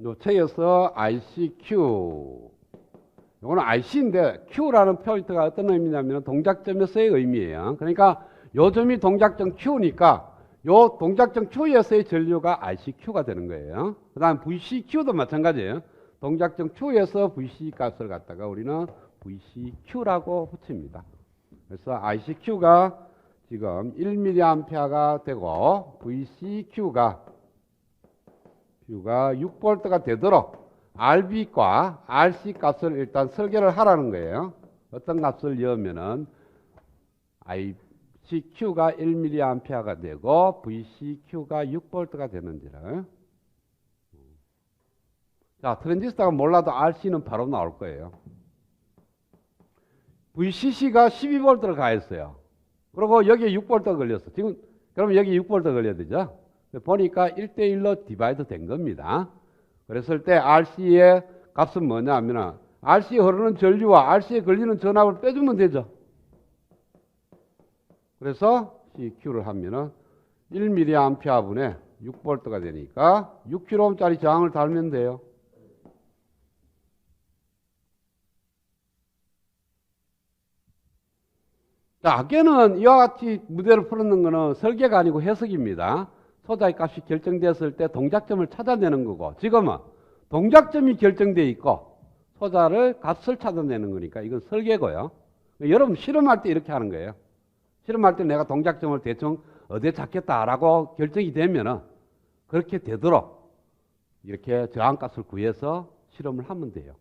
요 책에서 ICQ. 요거는 IC인데 Q라는 포인트가 어떤 의미냐면 동작점에서의 의미예요. 그러니까 요 점이 동작점 Q니까 요 동작점 Q에서의 전류가 ICQ가 되는 거예요. 그 다음 VCQ도 마찬가지예요. 동작점 Q에서 VC 값을 갖다가 우리는 VCQ라고 붙입니다. 그래서 ICQ가 지금 1mA가 되고 VCQ가 6V가 되도록 RB과 RC 값을 일단 설계를 하라는 거예요. 어떤 값을 넣으면은 ICQ가 1mA가 되고 VCQ가 6V가 되는지를. 자, 트랜지스터가 몰라도 RC는 바로 나올 거예요. VCC가 12V를 가했어요. 그리고 여기에 6V가 걸렸어. 지금 그러면 여기 6V 걸려야 되죠. 보니까 1대1로 디바이드 된 겁니다. 그랬을 때 RC의 값은 뭐냐 하면 RC에 흐르는 전류와 RC에 걸리는 전압을 빼주면 되죠. 그래서 CQ를 하면은 1mA 분에 6V가 되니까 6kΩ짜리 저항을 달면 돼요. 자, 아까는 이와 같이 무대를 풀었는 거는 설계가 아니고 해석입니다. 소자의 값이 결정됐을 때 동작점을 찾아내는 거고, 지금은 동작점이 결정되어 있고 소자를 값을 찾아내는 거니까 이건 설계고요. 여러분 실험할 때 이렇게 하는 거예요. 실험할 때 내가 동작점을 대충 어디에 찾겠다라고 결정이 되면은 그렇게 되도록 이렇게 저항값을 구해서 실험을 하면 돼요.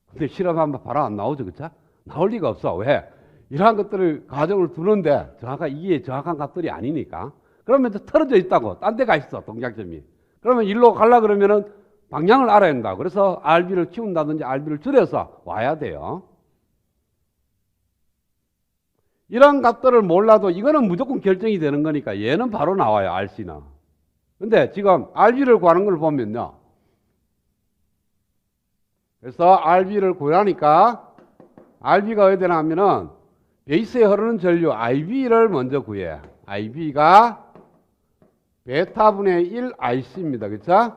근데 실험하면 바로 안 나오죠, 그쵸? 나올 리가 없어. 왜? 이러한 것들을 가정을 두는데 이게 정확한 값들이 아니니까. 그러면 틀어져 있다고. 딴 데 가 있어, 동작점이. 그러면 일로 가려고 그러면은 방향을 알아야 한다. 그래서 RB를 키운다든지 RB를 줄여서 와야 돼요. 이런 값들을 몰라도 이거는 무조건 결정이 되는 거니까 얘는 바로 나와요, RC는. 근데 지금 RB를 구하는 걸 보면요. 그래서 RB를 구하니까 RB가 어디 되나 하면은 베이스에 흐르는 전류 IB를 먼저 구해. IB가 베타분의 1 IC입니다. 그쵸?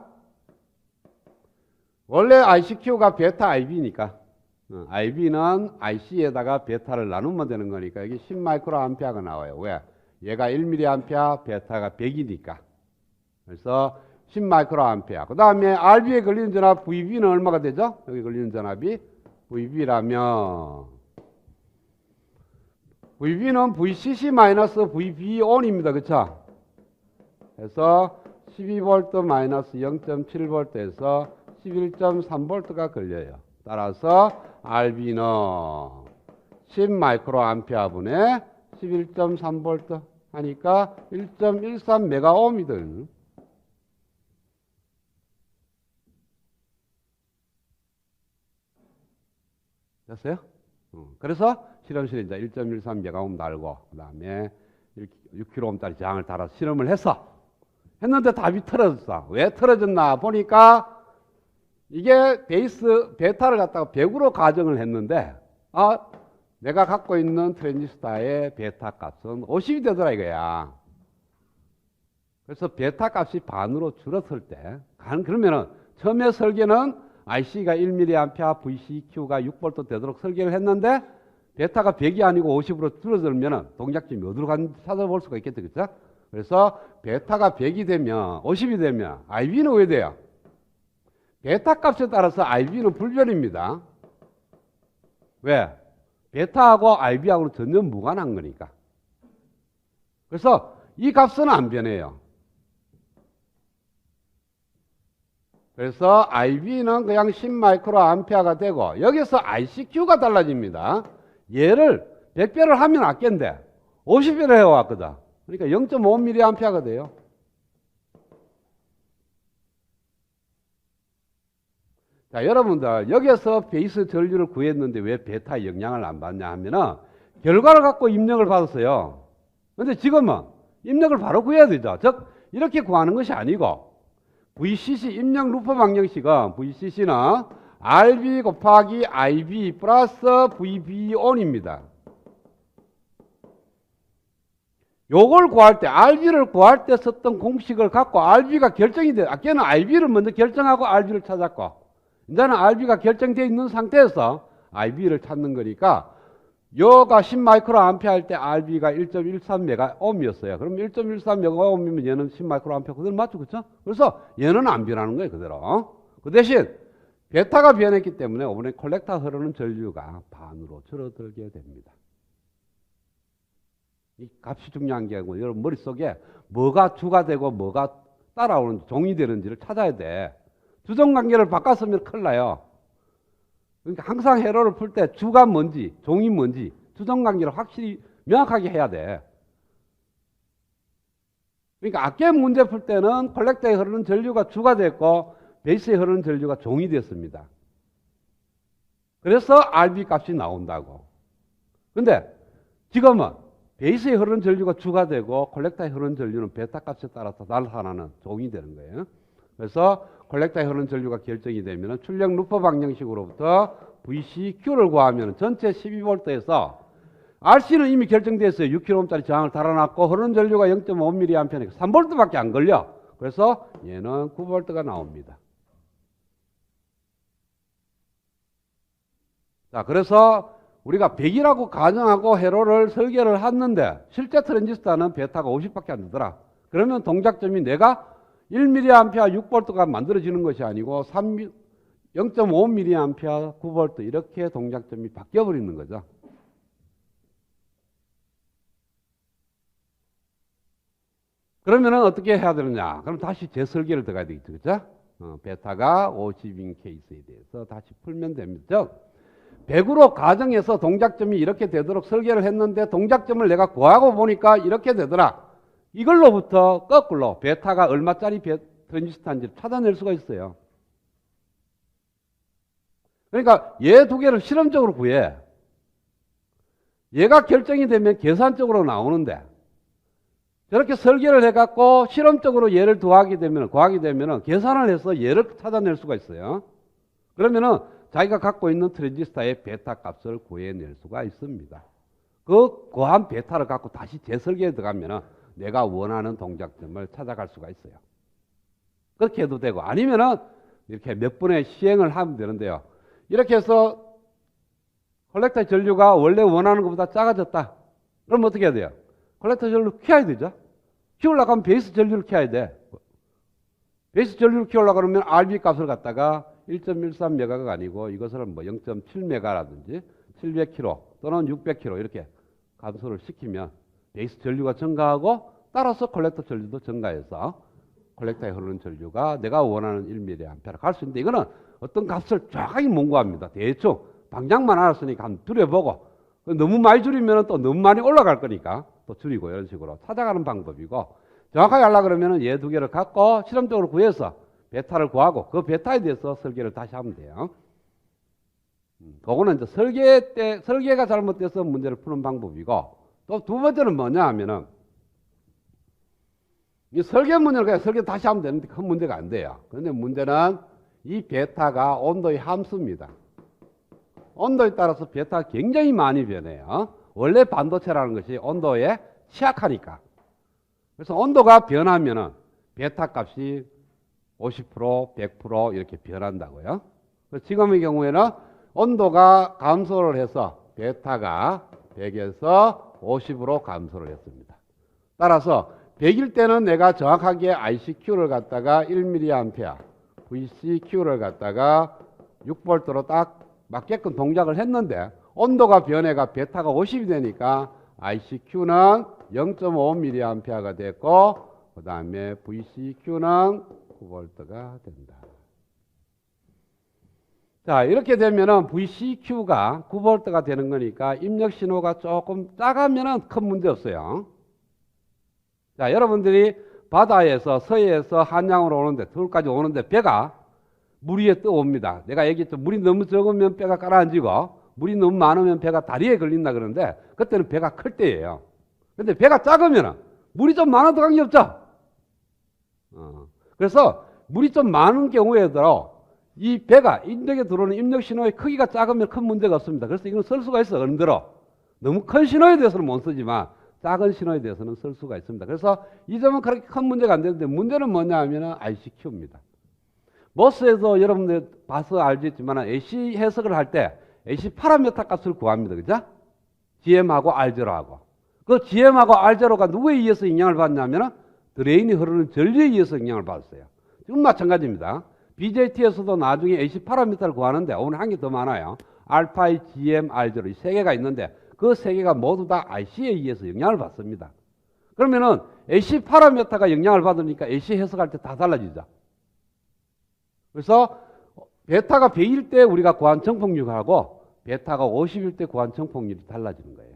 원래 ICQ가 베타 IB니까 IB는 IC에다가 베타를 나누면 되는 거니까 여기 10마이크로암페어가 나와요. 왜? 얘가 1mA, 베타가 100이니까. 그래서 10마이크로암페어. 그 다음에 RB에 걸리는 전압 VB는 얼마가 되죠? 여기 걸리는 전압이 VB라면 VB는 VCC-VB-ON입니다. 그쵸? 그래서 12V 0.7V에서 11.3V가 걸려요. 따라서 RB는 10마이크로암페어 분에 11.3V 하니까 1.13메가옴이들. 됐어요? 그래서 실험실에 이제 1.13메가옴 달고 그 다음에 6kΩ짜리 저항을 달아서 실험을 했는데 답이 틀어졌어. 왜 틀어졌나 보니까 이게 베이스 베타를 갖다가 100으로 가정을 했는데 내가 갖고 있는 트랜지스터의 베타 값은 50이 되더라 이거야. 그래서 베타 값이 반으로 줄었을 때 그러면은 처음에 설계는 IC가 1mA, VCQ가 6V 되도록 설계를 했는데 베타가 100이 아니고 50으로 줄어들면은 동작점이 어디로 가는지 찾아볼 수가 있겠죠. 그렇죠? 그래서 베타가 100이 되면 50이 되면 IB는 왜 돼요? 베타 값에 따라서 IB는 불변입니다. 왜? 베타하고 IB하고는 전혀 무관한 거니까. 그래서 이 값은 안 변해요. 그래서 IB는 그냥 10마이크로암페어가 되고 여기서 ICQ가 달라집니다. 얘를 100배를 하면 아낀데 50배를 해왔거든. 그러니까 0.5mA가 돼요. 자, 여러분들 여기에서 베이스 전류를 구했는데 왜 베타에 영향을 안 받냐 하면은 결과를 갖고 입력을 받았어요. 근데 지금은 입력을 바로 구해야 되죠. 즉 이렇게 구하는 것이 아니고 VCC 입력 루프 방정식은 VCC는 RB 곱하기 IB 플러스 VB ON입니다. 요걸 구할 때, RB를 구할 때 썼던 공식을 갖고 RB가 결정이 돼. 아까는 RB를 먼저 결정하고 RB를 찾았고, 이제는 RB가 결정되어 있는 상태에서 RB를 찾는 거니까, 요가 10마이크로암페어 할 때 RB가 1.13메가옴이었어요. 그럼 1.13메가옴이면 얘는 10마이크로암페어 그대로 맞죠, 그렇죠? 그래서 얘는 안 변하는 거예요, 그대로. 그 대신 베타가 변했기 때문에 이번에 콜렉터 흐르는 전류가 반으로 줄어들게 됩니다. 이 값이 중요한 게 아니고 여러분 머릿속에 뭐가 주가 되고 뭐가 따라오는 종이 되는지를 찾아야 돼. 주정관계를 바꿨으면 큰일 나요. 그러니까 항상 회로를 풀 때 주가 뭔지 종이 뭔지 주정관계를 확실히 명확하게 해야 돼. 그러니까 악계 문제 풀 때는 콜렉터에 흐르는 전류가 주가 됐고 베이스에 흐르는 전류가 종이 됐습니다. 그래서 RB 값이 나온다고. 근데 지금은 베이스에 흐르는 전류가 주가 되고 콜렉터에 흐르는 전류는 베타 값에 따라서 나타나는 종이 되는 거예요. 그래서 콜렉터에 흐르는 전류가 결정이 되면 출력 루퍼 방정식으로부터 VCQ를 구하면 전체 12V에서 RC는 이미 결정됐어요. 6kΩ짜리 저항을 달아놨고 흐르는 전류가 0.5mA니까 3V밖에 안 걸려. 그래서 얘는 9V가 나옵니다. 자, 그래서 우리가 100이라고 가정하고 회로를 설계를 했는데 실제 트랜지스터는 베타가 50밖에 안 되더라. 그러면 동작점이 내가 1mA 6V가 만들어지는 것이 아니고 0.5mA 9V 이렇게 동작점이 바뀌어 버리는 거죠. 그러면 어떻게 해야 되느냐? 그럼 다시 재설계를 들어가야 되겠죠. 그죠? 베타가 50인 케이스에 대해서 다시 풀면 됩니다. 즉 100으로 가정해서 동작점이 이렇게 되도록 설계를 했는데 동작점을 내가 구하고 보니까 이렇게 되더라. 이걸로부터 거꾸로 베타가 얼마짜리 트랜지스터인지를 찾아낼 수가 있어요. 그러니까 얘 두 개를 실험적으로 구해. 얘가 결정이 되면 계산적으로 나오는데 저렇게 설계를 해갖고 실험적으로 얘를 구하게 되면 계산을 해서 얘를 찾아낼 수가 있어요. 그러면은 자기가 갖고 있는 트랜지스터의 베타 값을 구해낼 수가 있습니다. 그 구한 베타를 갖고 다시 재설계에 들어가면 내가 원하는 동작점을 찾아갈 수가 있어요. 그렇게 해도 되고 아니면은 이렇게 몇 번의 시행을 하면 되는데요. 이렇게 해서 콜렉터 전류가 원래 원하는 것보다 작아졌다. 그럼 어떻게 해야 돼요? 콜렉터 전류 키워야 되죠. 키우려고 하면 베이스 전류를 키워야 돼. 베이스 전류를 키우려고 하면 RB 값을 갖다가 1.13메가가 아니고 이것을 뭐 0.7메가라든지 700kilo 또는 600kilo 이렇게 감소를 시키면 베이스 전류가 증가하고 따라서 콜렉터 전류도 증가해서 콜렉터에 흐르는 전류가 내가 원하는 1mA를 갈 수 있는데 이거는 어떤 값을 정확하게 mon고합니다. 대충 방향만 알았으니까 한번 줄여보고 너무 많이 줄이면 또 너무 많이 올라갈 거니까 또 줄이고 이런 식으로 찾아가는 방법이고 정확하게 하려고 그러면 얘 두 개를 갖고 실험적으로 구해서 베타를 구하고 그 베타에 대해서 설계를 다시 하면 돼요. 그거는 이제 설계가 잘못돼서 문제를 푸는 방법이고 또 두 번째는 뭐냐 하면은 이 설계 문제를 그냥 설계 다시 하면 되는데 큰 문제가 안 돼요. 그런데 문제는 이 베타가 온도의 함수입니다. 온도에 따라서 베타가 굉장히 많이 변해요. 원래 반도체라는 것이 온도에 취약하니까. 그래서 온도가 변하면은 베타 값이 50%, 100% 이렇게 변한다고요. 지금의 경우에는 온도가 감소를 해서 베타가 100에서 50으로 감소를 했습니다. 따라서 100일 때는 내가 정확하게 ICQ를 갖다가 1mA, VCQ를 갖다가 6V로 딱 맞게끔 동작을 했는데 온도가 변해가 베타가 50이 되니까 ICQ는 0.5mA가 됐고 그 다음에 VCQ는 9V가 된다. 자, 이렇게 되면은 VCQ가 9V가 되는 거니까 입력 신호가 조금 작으면은 큰 문제 없어요. 자, 여러분들이 바다에서 서해에서 한양으로 오는데 서울까지 오는데 배가 물 위에 떠옵니다. 내가 얘기했죠. 물이 너무 적으면 배가 가라앉고 물이 너무 많으면 배가 다리에 걸린다 그러는데 그때는 배가 클 때예요. 근데 배가 작으면 물이 좀 많아도 관계없죠. 그래서 물이 좀 많은 경우에도 이 배가 인력에 들어오는 입력 신호의 크기가 작으면 큰 문제가 없습니다. 그래서 이건 쓸 수가 있어. 어른대로 너무 큰 신호에 대해서는 못 쓰지만 작은 신호에 대해서는 쓸 수가 있습니다. 그래서 이 점은 그렇게 큰 문제가 안 되는데 문제는 뭐냐 하면 ICQ입니다. 머스에서 여러분들 봐서 알겠지만 AC 해석을 할 때 AC 파라미터 값을 구합니다. 그죠? GM하고 R0하고. 그 GM하고 R0가 누구에 의해서 영향을 받냐면 드레인이 흐르는 전류에 의해서 영향을 받았어요. 지금 마찬가지입니다. BJT에서도 나중에 AC 파라미터를 구하는데 오늘 한 개 더 많아요. 알파이, GM, R0 이 세 개가 있는데 그 세 개가 모두 다 IC에 의해서 영향을 받습니다. 그러면은 AC 파라미터가 영향을 받으니까 AC 해석할 때 다 달라지죠. 그래서 베타가 100일 때 우리가 구한 정폭률하고 베타가 50일 때 구한 정폭률이 달라지는 거예요.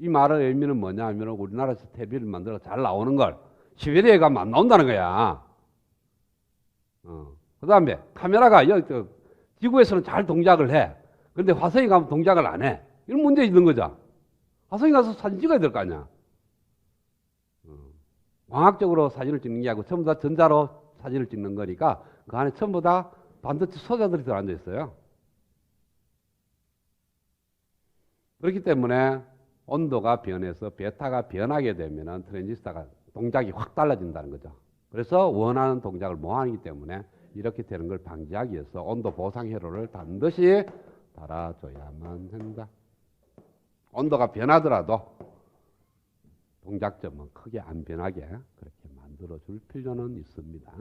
이 말의 의미는 뭐냐 하면 우리나라에서 TV를 만들어 잘 나오는 걸 시베리아에 가면 안 나온다는 거야. 그 다음에 카메라가 지구에서는 잘 동작을 해. 근데 화성에 가면 동작을 안 해. 이런 문제 있는 거죠. 화성에 가서 사진 찍어야 될 거 아니야. 광학적으로 사진을 찍는 게 아니고 전부 다 전자로 사진을 찍는 거니까 그 안에 전부 다 반도체 소자들이 들어앉아 있어요. 그렇기 때문에 온도가 변해서 베타가 변하게 되면 트랜지스터가 동작이 확 달라진다는 거죠. 그래서 원하는 동작을 못 하기 때문에 이렇게 되는 걸 방지하기 위해서 온도 보상 회로를 반드시 달아줘야만 한다. 온도가 변하더라도 동작점은 크게 안 변하게 그렇게 만들어줄 필요는 있습니다.